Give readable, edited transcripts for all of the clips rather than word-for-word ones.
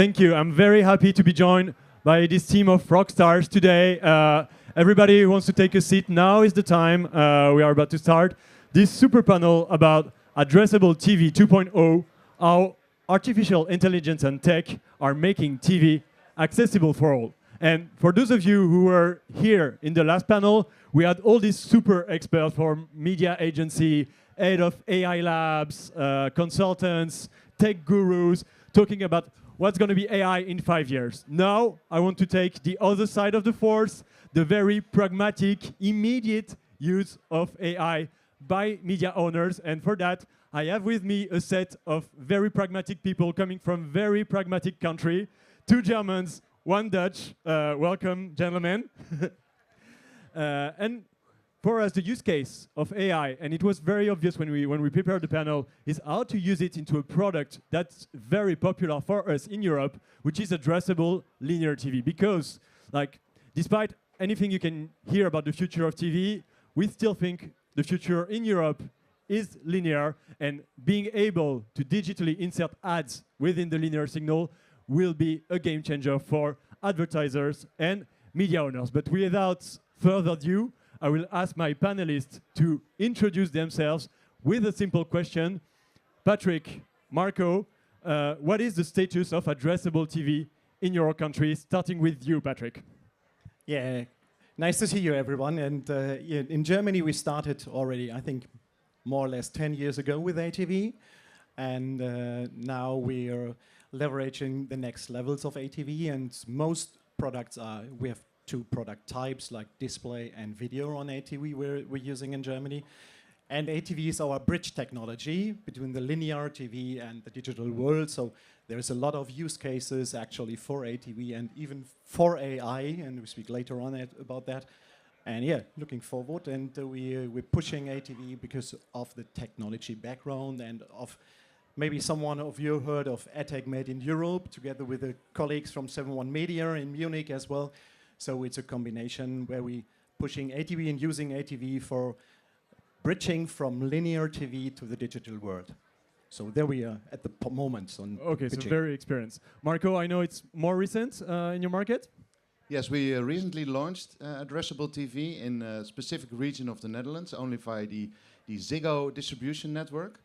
Thank you. I'm very happy to be joined by this team of rock stars today. Everybody who wants to take a seat, now is the time. We are about to start this super panel about Addressable TV 2.0, how artificial intelligence and tech are making TV accessible for all. And for those of you who were here in the last panel, we had all these super experts from media agency, head of AI labs, consultants, tech gurus, talking about what's going to be AI in 5 years. Now, I want to take the other side of the force, the very pragmatic, immediate use of AI by media owners. And for that, I have with me a set of very pragmatic people coming from very pragmatic country. 2 Germans, 1 Dutch. Welcome, gentlemen. And for us, the use case of AI, and it was very obvious when we prepared the panel, is how to use it into a product that's very popular for us in Europe, which is addressable linear TV. Because, like, despite anything you can hear about the future of TV, we still think the future in Europe is linear, and being able to digitally insert ads within the linear signal will be a game changer for advertisers and media owners. But without further ado, I will ask my panelists to introduce themselves with a simple question. Patrick, Marco, what is the status of addressable TV in your country? Starting with you, Patrick. Yeah, nice to see you, everyone. And in Germany, we started already, I think, more or less 10 years ago with ATV. And now we are leveraging the next levels of ATV. And most products are, we have 2 product types, like display and video on ATV we're using in Germany. And ATV is our bridge technology between the linear TV and the digital world. So there's a lot of use cases actually for ATV and even for AI, and we speak later on about that. And yeah, looking forward, and we're pushing ATV because of the technology background and of maybe someone of you heard of AdTech Made in Europe, together with the colleagues from 7.1 Media in Munich as well. So it's a combination where we pushing ATV and using ATV for bridging from linear TV to the digital world. So there we are at the moment. Okay, so very experienced. Marco, I know it's more recent in your market? Yes, we recently launched Addressable TV in a specific region of the Netherlands, only via the Ziggo distribution network.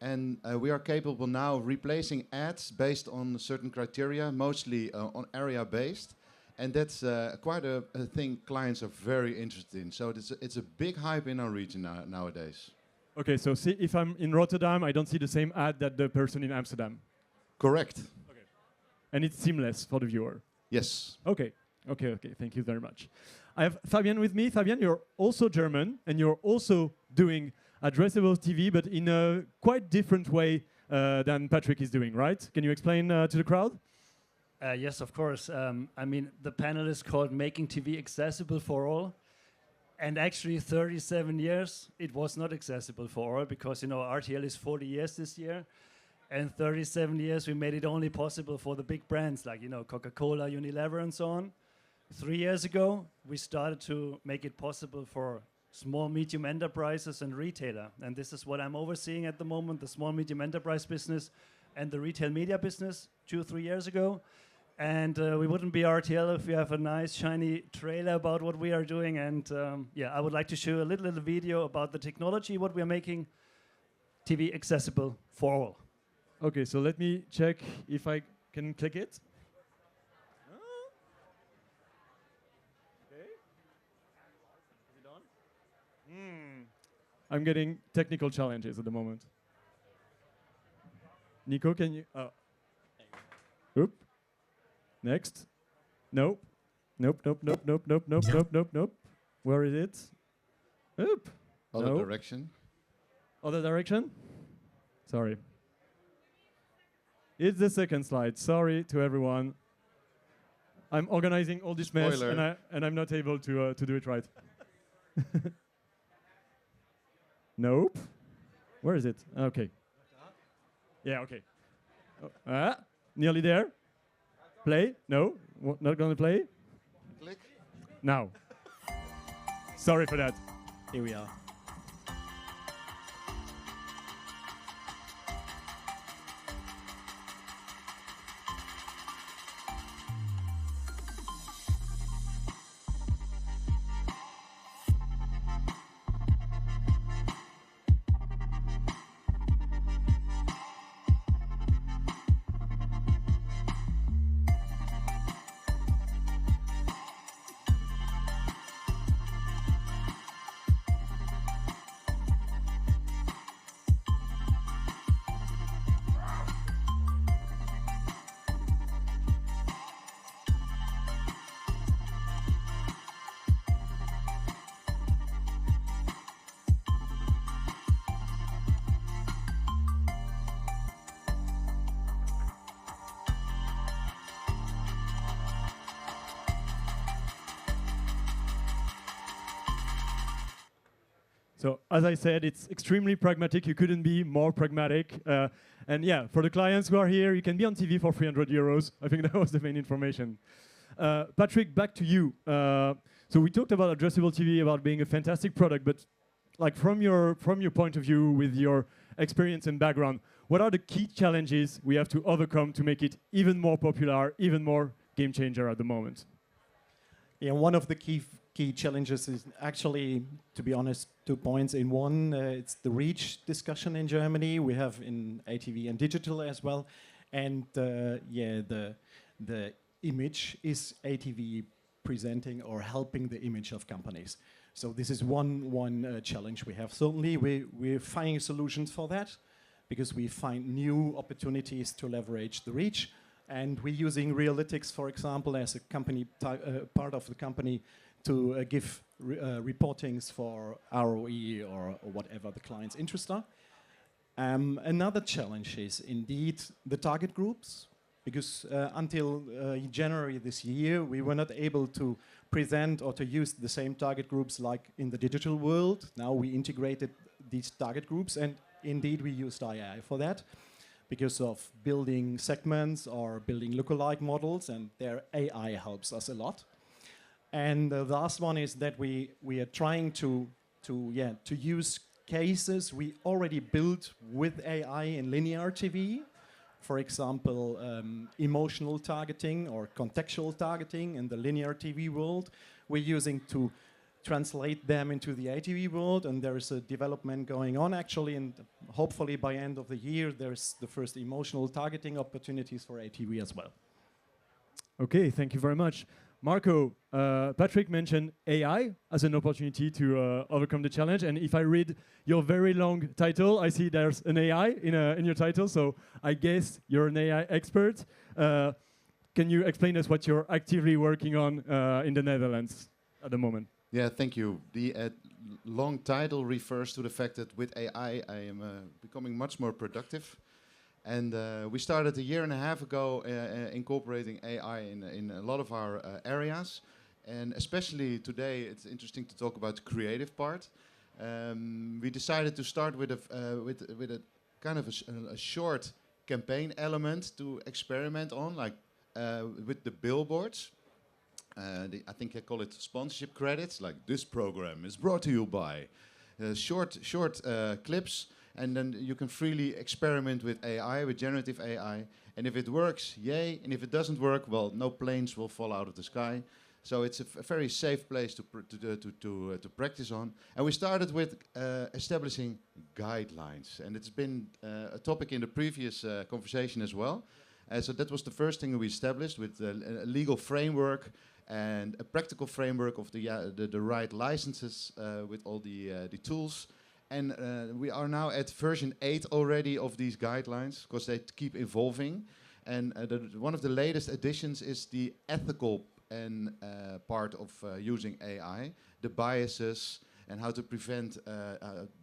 And we are capable now of replacing ads based on certain criteria, mostly on area-based. And that's quite a thing clients are very interested in. So it's a big hype in our region nowadays. Okay, so see, if I'm in Rotterdam, I don't see the same ad that the person in Amsterdam. Correct. Okay. And it's seamless for the viewer. Yes. Okay. Okay. Thank you very much. I have Fabian with me. Fabian, you're also German, and you're also doing addressable TV, but in a quite different way than Patrick is doing, right? Can you explain to the crowd? Yes, of course. I mean, the panel is called Making TV Accessible for All. And actually, 37 years, it was not accessible for all because, you know, RTL is 40 years this year. And 37 years, we made it only possible for the big brands like, you know, Coca-Cola, Unilever, and so on. 3 years ago, we started to make it possible for small, medium enterprises and retailer. And this is what I'm overseeing at the moment, the small, medium enterprise business and the retail media business 2 or 3 years ago. And we wouldn't be RTL if we have a nice, shiny trailer about what we are doing. And yeah, I would like to show a little video about the technology, what we are making TV accessible for all. Okay, so let me check if I can click it. Okay. Is it on? I'm getting technical challenges at the moment. Nico, can you? Oop. Next. Nope. Nope. Where is it? Oop. Other direction. Other direction? Sorry. It's the second slide. Sorry to everyone. I'm organizing all this mess, and I'm not able to do it right. Nope. Where is it? Okay. Yeah, okay. Nearly there. Play? No, not going to play. Click. Now. Sorry for that. Here we are. So as I said, it's extremely pragmatic. You couldn't be more pragmatic. And yeah, for the clients who are here, you can be on TV for 300 euros. I think that was the main information. Patrick, back to you. So we talked about addressable TV, about being a fantastic product, but like from your point of view, with your experience and background, what are the key challenges we have to overcome to make it even more popular, even more game changer at the moment? Yeah, one of the key challenges is actually, to be honest, 2 points in one. It's the reach discussion in Germany. We have in ATV and digital as well, and yeah, the image is ATV presenting or helping the image of companies. So this is one challenge we have. Certainly, we're finding solutions for that because we find new opportunities to leverage the reach. And we're using Realytics, for example, as a company part of the company to give reportings for ROE or whatever the client's interests are. Another challenge is indeed the target groups, because until January this year, we were not able to present or to use the same target groups like in the digital world. Now we integrated these target groups, and indeed we used AI for that, because of building segments or building lookalike models, and their AI helps us a lot. And the last one is that we are trying to use cases we already built with AI in linear TV. For example, emotional targeting or contextual targeting in the linear TV world. We're using to translate them into the ATV world, and there is a development going on actually, and hopefully by end of the year there's the first emotional targeting opportunities for ATV as well. Okay, thank you very much. Marco, Patrick mentioned AI as an opportunity to overcome the challenge, and if I read your very long title, I see there's an AI in your title, so I guess you're an AI expert. Can you explain us what you're actively working on in the Netherlands at the moment? Yeah, thank you. The long title refers to the fact that with AI I am becoming much more productive. And we started a year and a half ago incorporating AI in a lot of our areas. And especially today, it's interesting to talk about the creative part. We decided to start with a kind of a short campaign element to experiment on, like with the billboards. I think I call it sponsorship credits, like this program is brought to you by short clips. And then you can freely experiment with AI, with generative AI. And if it works, yay. And if it doesn't work, well, no planes will fall out of the sky. So it's a very safe place to practice on. And we started with establishing guidelines. And it's been a topic in the previous conversation as well. So that was the first thing we established, with a legal framework and a practical framework of the right licenses with all the tools. And we are now at version 8 already of these guidelines, because they keep evolving. And one of the latest additions is the ethical part of using AI, the biases, and how to prevent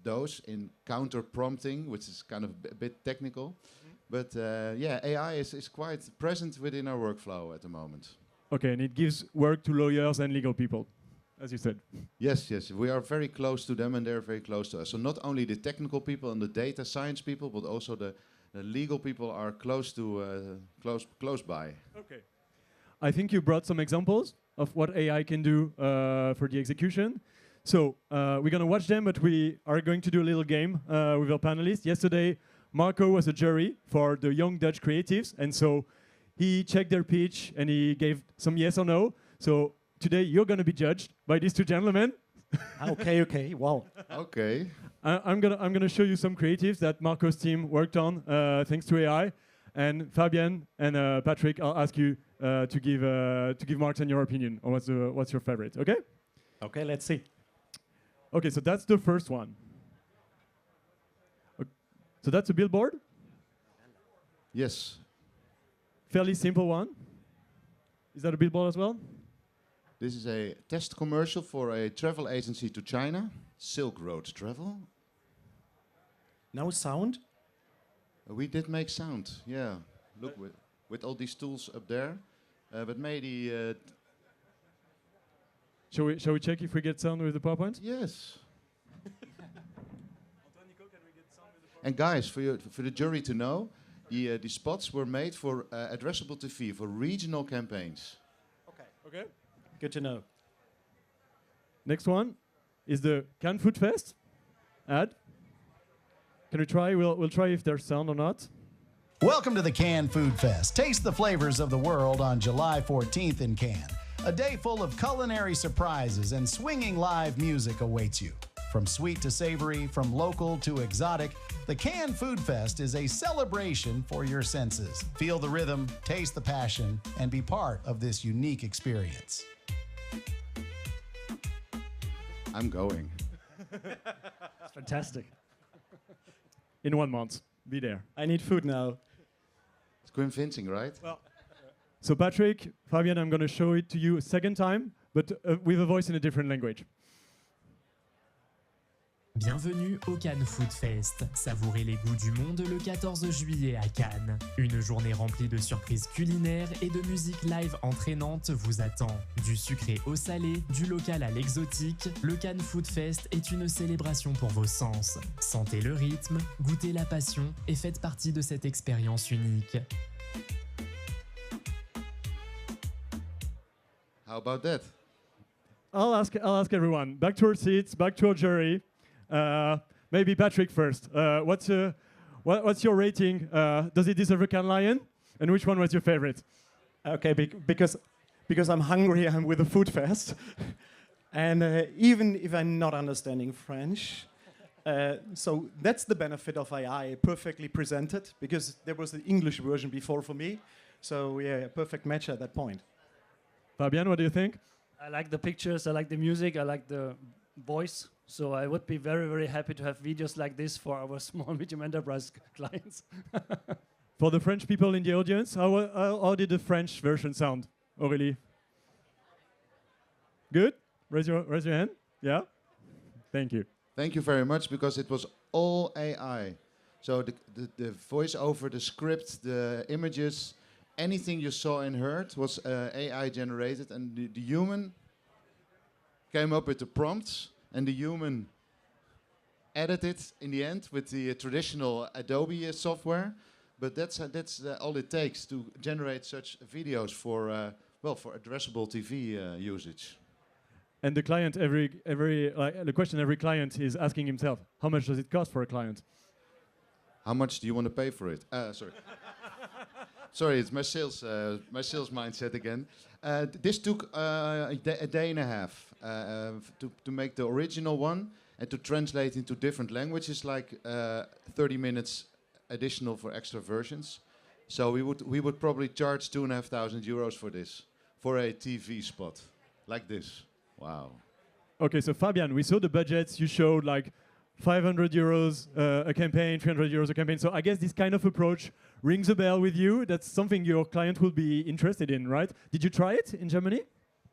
those in counter-prompting, which is kind of a bit technical. Mm-hmm. But yeah, AI is quite present within our workflow at the moment. Okay, and it gives work to lawyers and legal people, as you said. Yes, we are very close to them, and they're very close to us. So not only the technical people and the data science people, but also the legal people are close by. Okay. I think you brought some examples of what AI can do for the execution. So we're going to watch them, but we are going to do a little game with our panelists. Yesterday, Marco was a jury for the Young Dutch Creatives, and so he checked their pitch and he gave some yes or no. So today you're going to be judged by these two gentlemen. Okay, wow. Okay. I'm gonna show you some creatives that Marco's team worked on thanks to AI, and Fabian and Patrick, I'll ask you to give marks on your opinion on what's your favorite. Okay? Okay, let's see. Okay, so that's the first one. So that's a billboard. Yes. Fairly simple one. Is that a billboard as well? This is a test commercial for a travel agency to China, Silk Road Travel. No sound? We did make sound, yeah. Look, with all these tools up there. But maybe... Shall we check if we get sound with the PowerPoint? Yes. And guys, for the jury to know, the spots were made for Addressable TV, for regional campaigns. Okay. Good to know. Next one is the Cannes Food Fest ad. Can we try? We'll try if there's sound or not. Welcome to the Cannes Food Fest. Taste the flavors of the world on July 14th in Cannes. A day full of culinary surprises and swinging live music awaits you. From sweet to savory, from local to exotic, the Cannes Food Fest is a celebration for your senses. Feel the rhythm, taste the passion, and be part of this unique experience. I'm going. It's fantastic. In 1 month, be there. I need food now. It's convincing, right? So Patrick, Fabian, I'm going to show it to you a second time, but with a voice in a different language. Bienvenue au Cannes Food Fest. Savourez les goûts du monde le 14 juillet à Cannes. Une journée remplie de surprises culinaires et de musique live entraînante vous attend. Du sucré au salé, du local à l'exotique, le Cannes Food Fest est une célébration pour vos sens. Sentez le rythme, goûtez la passion et faites partie de cette expérience unique. How about that? I'll ask everyone. Back to our seats, back to our jury. Maybe Patrick first. What's your rating? Does it deserve a Cannes Lion? And which one was your favorite? Okay, because I'm hungry, I'm with the food fest. And even if I'm not understanding French, so that's the benefit of AI, perfectly presented, because there was the English version before for me. So yeah, a perfect match at that point. Fabian, what do you think? I like the pictures, I like the music, I like the voice. So I would be very, very happy to have videos like this for our small medium enterprise clients. For the French people in the audience, how did the French version sound, Aurélie? Good? Raise your hand. Yeah? Thank you. Thank you very much, because it was all AI. So the voice over, the script, the images, anything you saw and heard was AI generated, and the human came up with the prompts, and the human edited in the end with the traditional Adobe software. But that's all it takes to generate such videos for for addressable TV usage. And the client, the question every client is asking himself: how much does it cost for a client? How much do you want to pay for it? Sorry. Sorry, it's my sales mindset again. This took a day and a half to make the original one and to translate into different languages, like 30 minutes additional for extra versions. So we would probably charge €2,500 for this, for a TV spot like this. Wow. Okay, so Fabian, we saw the budgets you showed, like €500 a campaign, €300 a campaign. So I guess this kind of approach rings a bell with you. That's something your client will be interested in, right? Did you try it in Germany?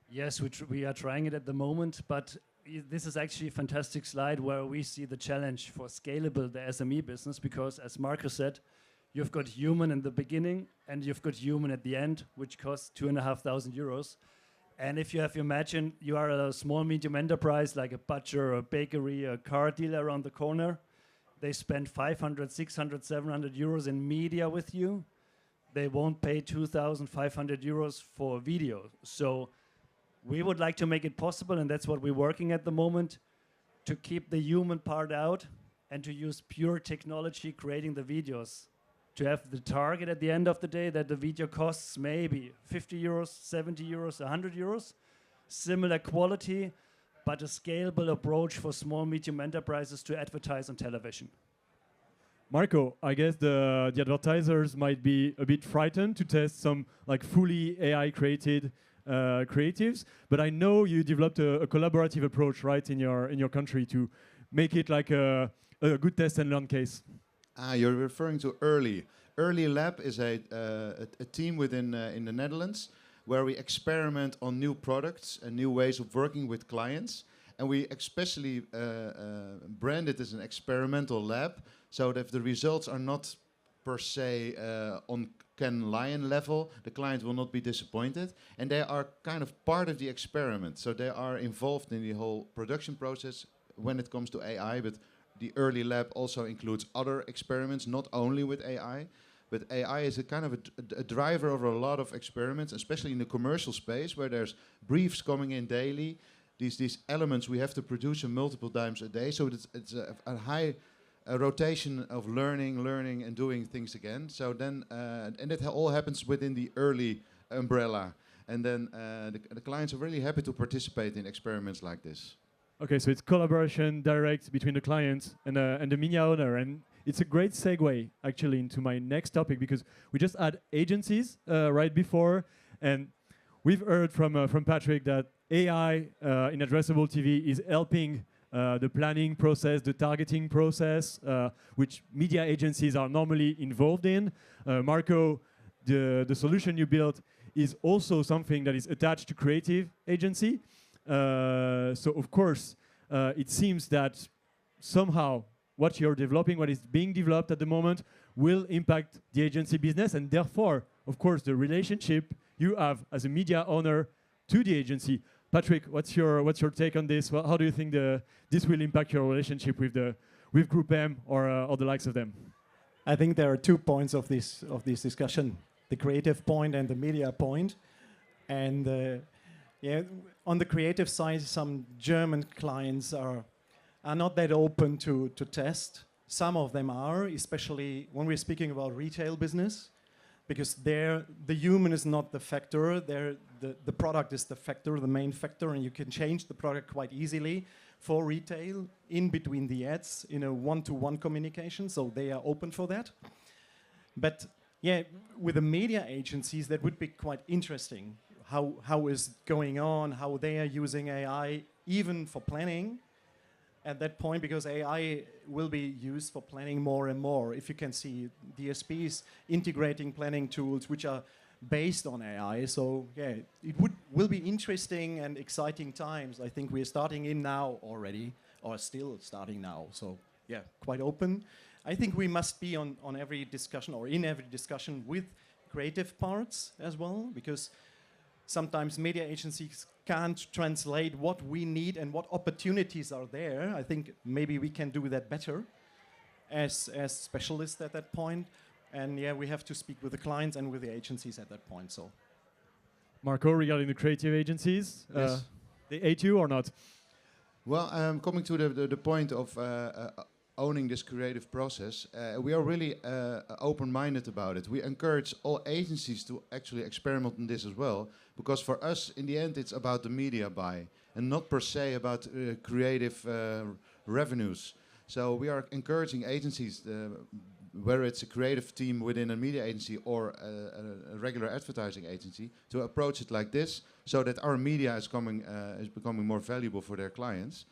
Yes, we are trying it at the moment, but this is actually a fantastic slide where we see the challenge for scalable the SME business, because as Marcus said, you've got human in the beginning and you've got human at the end, which costs €2,500. And if you have imagined you are a small medium enterprise like a butcher, a bakery, a car dealer around the corner, they spend 500, 600, 700 euros in media with you. They won't pay 2,500 euros for a video. So we would like to make it possible, and that's what we're working at the moment, to keep the human part out and to use pure technology creating the videos. To have the target at the end of the day that the video costs maybe 50 euros, 70 euros, 100 euros. Similar quality, but a scalable approach for small, medium enterprises to advertise on television. Marco, I guess the advertisers might be a bit frightened to test some like fully AI created creatives, but I know you developed a collaborative approach, right, in your country to make it like a good test and learn case. You're referring to Early. Early Lab is a team within in the Netherlands where we experiment on new products and new ways of working with clients. And we especially brand it as an experimental lab, so that if the results are not per se on Cannes Lion level, the client will not be disappointed. And they are kind of part of the experiment. So they are involved in the whole production process when it comes to AI, but the early lab also includes other experiments, not only with AI. But AI is a kind of a driver of a lot of experiments, especially in the commercial space, where there's briefs coming in daily. These elements we have to produce them multiple times a day. So it's a high rotation of learning and doing things again. So then, and it all happens within the early umbrella. And then the clients are really happy to participate in experiments like this. Okay, so it's collaboration direct between the client and the media owner, and it's a great segue actually into my next topic, because we just had agencies right before, and we've heard from Patrick that AI in addressable TV is helping the planning process, the targeting process, which media agencies are normally involved in. Marco, the solution you built is also something that is attached to creative agency. So of course, it seems that somehow what you're developing, what is being developed at the moment, will impact the agency business, and therefore, of course, the relationship you have as a media owner to the agency. Patrick, what's your take on this? Well, how do you think this will impact your relationship with Group M or the likes of them? I think there are 2 points of this discussion: the creative point and the media point. And yeah, on the creative side, some German clients are not that open to test. Some of them are, especially when we're speaking about retail business, because there the human is not the factor. The product is the factor, the main factor, and you can change the product quite easily for retail in between the ads in a one-to-one communication. So they are open for that. But yeah, with the media agencies, that would be quite interesting. How is going on? How they are using AI even for planning at that point, because AI will be used for planning more and more. If you can see DSPs integrating planning tools which are based on AI, so yeah, it will be interesting and exciting times. I think we're starting in now already, or still starting now. So yeah, quite open. I think we must be on every discussion, or in every discussion, with creative parts as well, because sometimes media agencies can't translate what we need and what opportunities are there. I think maybe we can do that better as specialists at that point. And yeah, we have to speak with the clients and with the agencies at that point. So, Marco, regarding the creative agencies, Yes. they hate you or not? Well, coming to the point of owning this creative process, we are really open-minded about it. We encourage all agencies to actually experiment on this as well, because for us, in the end, it's about the media buy and not per se about creative revenues. So we are encouraging agencies, whether it's a creative team within a media agency or a regular advertising agency, to approach it like this, so that our media is becoming more valuable for their clients.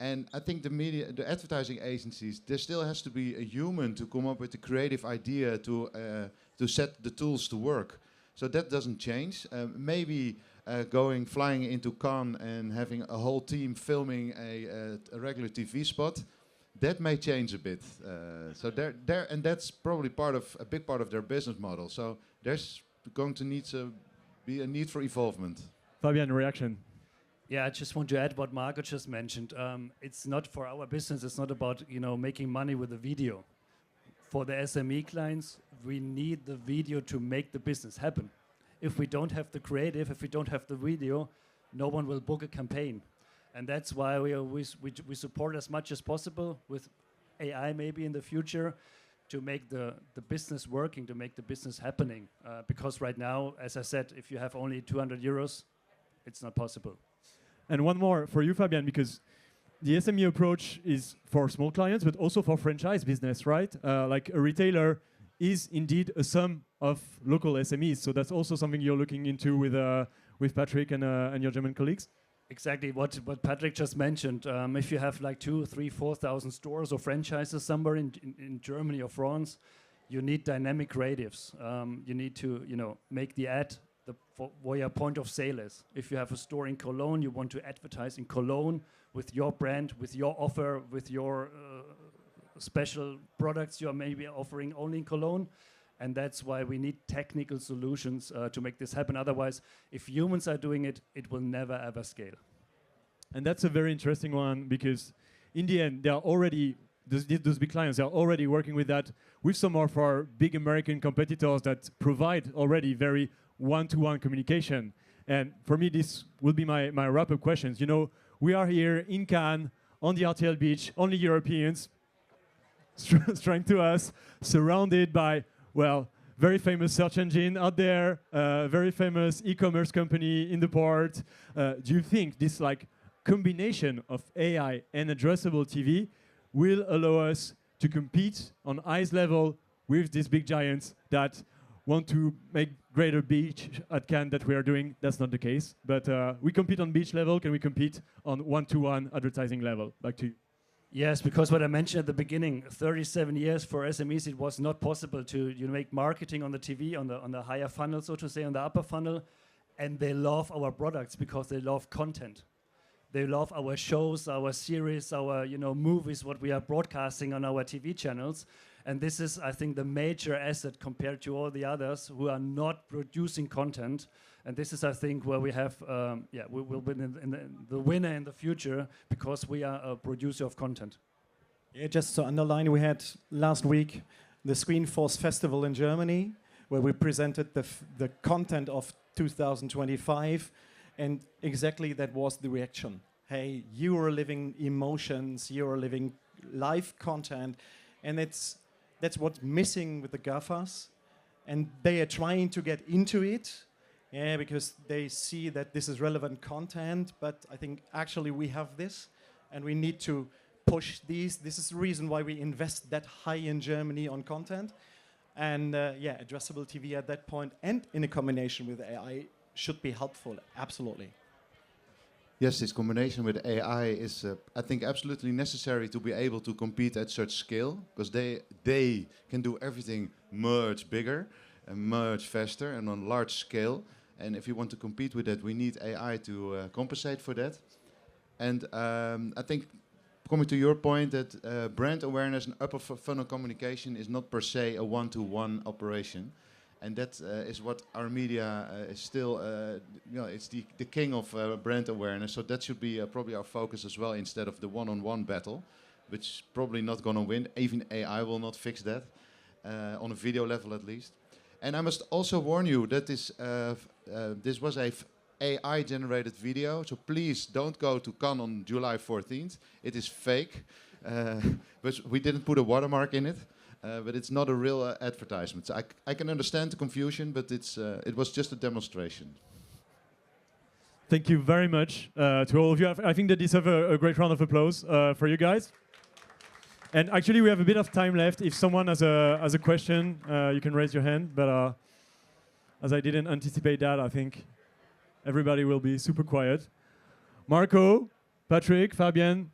And I think the advertising agencies, there still has to be a human to come up with the creative idea to set the tools to work. So that doesn't change. Maybe flying into Cannes and having a whole team filming a regular TV spot, that may change a bit. So and that's probably a big part of their business model. So there's going to be a need for evolvement. Fabian, reaction? Yeah, I just want to add what Marco just mentioned. It's not for our business. It's not about making money with the video. For the SME clients, we need the video to make the business happen. If we don't have the creative, if we don't have the video, no one will book a campaign. And that's why we support as much as possible with AI maybe in the future to make the business working, to make the business happening. Because right now, as I said, if you have only 200 euros, it's not possible. And one more for you, Fabian, because the SME approach is for small clients, but also for franchise business, right? Like a retailer is indeed a sum of local SMEs. So that's also something you're looking into with Patrick and your German colleagues. Exactly what Patrick just mentioned. If you have like 2,000, 3,000, 4,000 stores or franchises somewhere in Germany or France, you need dynamic creatives. You need to make the ad where your point of sale is. If you have a store in Cologne, you want to advertise in Cologne with your brand, with your offer, with your special products you are maybe offering only in Cologne. And that's why we need technical solutions to make this happen. Otherwise, if humans are doing it, it will never ever scale. And that's a very interesting one, because in the end, there are already those big clients are already working with that with some of our big American competitors that provide already very one-to-one communication. And for me, this will be my wrap-up questions. You know, we are here in Cannes, on the RTL beach, only Europeans, trying to us, surrounded by, well, very famous search engine out there, very famous e-commerce company in the port. Do you think this like combination of AI and addressable TV will allow us to compete on eyes level with these big giants that want to make greater beach at Cannes that we are doing? That's not the case, but we compete on beach level. Can we compete on one-to-one advertising level? Back to you. Yes, because what I mentioned at the beginning, 37 years for SMEs, it was not possible to make marketing on the TV, on the higher funnel, so to say, on the upper funnel, and they love our products because they love content. They love our shows, our series, our movies, what we are broadcasting on our TV channels, and this is, I think, the major asset compared to all the others who are not producing content. And this is, I think, where we have, we will be the winner in the future because we are a producer of content. Yeah, just to underline, we had last week the Screenforce Festival in Germany, where we presented the content of 2025, and exactly that was the reaction. Hey, you are living emotions, you are living live content, and that's what's missing with the GAFAs, and they are trying to get into it. Yeah, because they see that this is relevant content, but I think actually we have this, and we need to push these. This is the reason why we invest that high in Germany on content. And addressable TV at that point, and in a combination with AI, should be helpful, absolutely. Yes, this combination with AI is, I think, absolutely necessary to be able to compete at such scale, because they can do everything much bigger and much faster and on large scale. And if you want to compete with that, we need AI to compensate for that. And I think, coming to your point, that brand awareness and upper funnel communication is not per se a one-to-one operation. And that is what our media is still, it's the king of brand awareness. So that should be probably our focus as well, instead of the one-on-one battle, which is probably not going to win. Even AI will not fix that, on a video level at least. And I must also warn you that this was a AI-generated video, so please don't go to Cannes on July 14th. It is fake, but we didn't put a watermark in it. But it's not a real advertisement. So I can understand the confusion, but it was just a demonstration. Thank you very much to all of you. I think that deserves a great round of applause for you guys. And actually, we have a bit of time left. If someone has a question, you can raise your hand. But as I didn't anticipate that, I think everybody will be super quiet. Marco, Patrick, Fabian,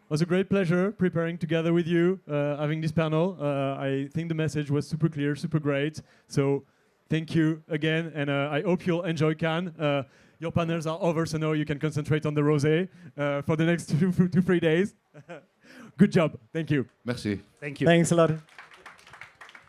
it was a great pleasure preparing together with you, having this panel. I think the message was super clear, super great. So thank you again, and I hope you'll enjoy Cannes. Your panels are over, so now you can concentrate on the rosé for the next 2 to 3 days. Good job. Thank you. Merci. Thank you. Thanks a lot.